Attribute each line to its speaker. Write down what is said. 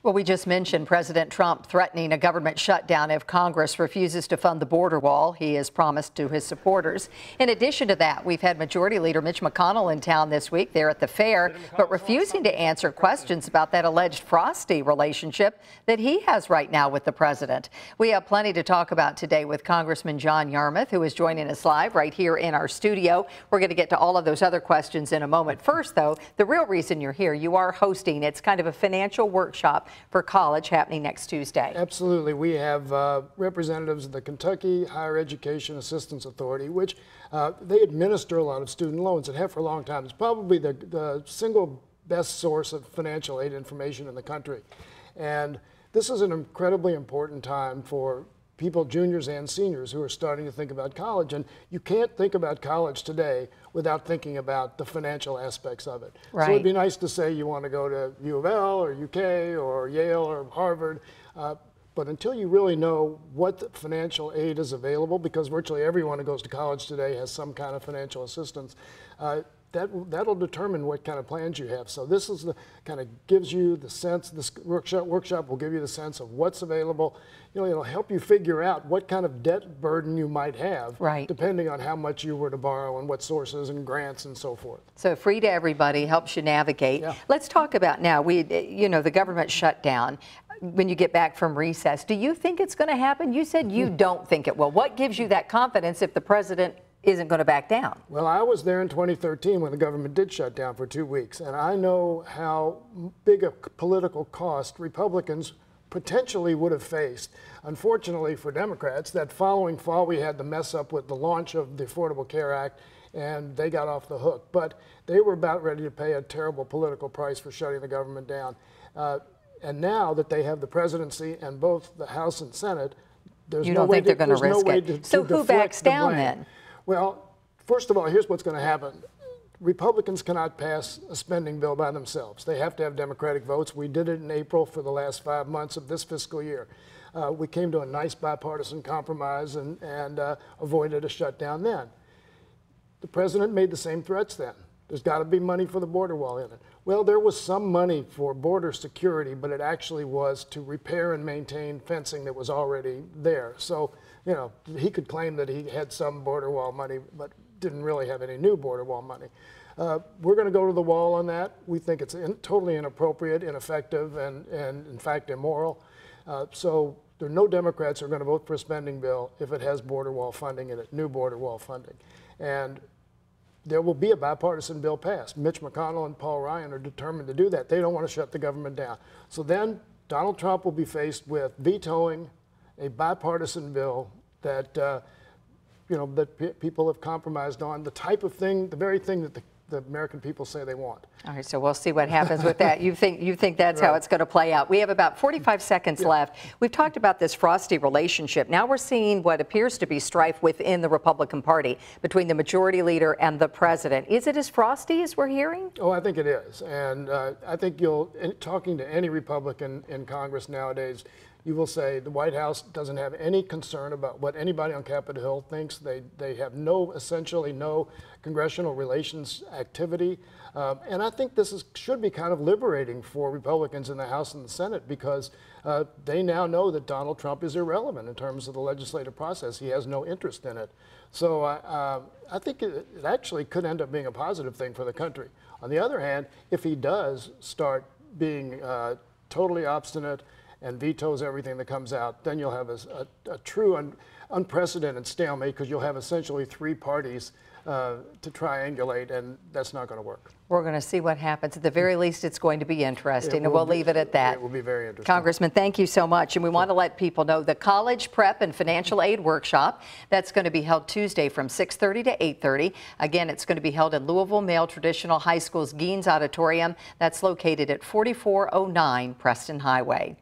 Speaker 1: Well, we just mentioned President Trump threatening a government shutdown if Congress refuses to fund the border wall he has promised to his supporters. In addition to that, we've had Majority Leader Mitch McConnell in town this week there at the fair, but refusing to answer questions about that alleged frosty relationship that he has right now with the president. We have plenty to talk about today with Congressman John Yarmuth, who is joining us live right here in our studio. We're going to get to all of those other questions in a moment. First, though, the real reason you're here, you are hosting, it's kind of a financial workshop for college happening next Tuesday.
Speaker 2: Absolutely. We have representatives of the Kentucky Higher Education Assistance Authority, which they administer a lot of student loans and have for a long time. It's probably the single best source of financial aid information in the country. And this is an incredibly important time for people, juniors and seniors, who are starting to think about college. And you can't think about college today without thinking about the financial aspects of it.
Speaker 1: Right.
Speaker 2: So it'd be nice to say you want to go to U of L or UK or Yale or Harvard, but until you really know what financial aid is available, because virtually everyone who goes to college today has some kind of financial assistance, that'll determine what kind of plans you have. So this is the kind of gives you the sense, this workshop will give you the sense of what's available. You know, it'll help you figure out what kind of debt burden you might have,
Speaker 1: right,
Speaker 2: depending on how much you were to borrow and what sources and grants and so forth.
Speaker 1: So free to everybody, helps you navigate. Yeah. Let's talk about now, the government shutdown. When you get back from recess, do you think it's going to happen? You said you don't think it will. What gives you that confidence if the president isn't going to back down?
Speaker 2: Well, I was there in 2013 when the government did shut down for 2 weeks, and I know how big a political cost Republicans potentially would have faced. Unfortunately for Democrats, that following fall we had the mess up with the launch of the Affordable Care Act, and they got off the hook. But they were about ready to pay a terrible political price for shutting the government down. And now that they have the presidency and both the House and Senate, there's no way they're going to risk it.
Speaker 1: So who backs down then?
Speaker 2: Well, first of all, here's what's going to happen. Republicans cannot pass a spending bill by themselves. They have to have Democratic votes. We did it in April for the last 5 months of this fiscal year. We came to a nice bipartisan compromise and avoided a shutdown then. The president made the same threats then. There's got to be money for the border wall in it. Well, there was some money for border security, but it actually was to repair and maintain fencing that was already there. So, you know, he could claim that he had some border wall money, but didn't really have any new border wall money. We're going to go to the wall on that. We think it's totally inappropriate, ineffective, and in fact immoral. So there are no Democrats who are going to vote for a spending bill if it has border wall funding in it, new border wall funding. And there will be a bipartisan bill passed. Mitch McConnell and Paul Ryan are determined to do that. They don't want to shut the government down. So then Donald Trump will be faced with vetoing a bipartisan bill that that people have compromised on, the type of thing, the very thing that the American people say they want.
Speaker 1: All right, so we'll see what happens with that. You think that's how it's going to play out. We have about 45 seconds left. We've talked about this frosty relationship. Now we're seeing what appears to be strife within the Republican Party between the majority leader and the president. Is it as frosty as we're hearing?
Speaker 2: Oh, I think it is. And I think talking to any Republican in Congress nowadays, you will say the White House doesn't have any concern about what anybody on Capitol Hill thinks. They have essentially no congressional relations activity. And I think this should be kind of liberating for Republicans in the House and the Senate, because they now know that Donald Trump is irrelevant in terms of the legislative process. He has no interest in it. So I think it actually could end up being a positive thing for the country. On the other hand, if he does start being totally obstinate and vetoes everything that comes out, then you'll have a true unprecedented stalemate, because you'll have essentially three parties to triangulate, and that's not going to work.
Speaker 1: We're going to see what happens. At the very least, it's going to be interesting, and we'll leave it at that.
Speaker 2: It will be very interesting.
Speaker 1: Congressman, thank you so much. And we want to let people know the College Prep and Financial Aid Workshop, that's going to be held Tuesday from 6:30 to 8:30. Again, it's going to be held in Louisville Male Traditional High School's Gaines Auditorium. That's located at 4409 Preston Highway.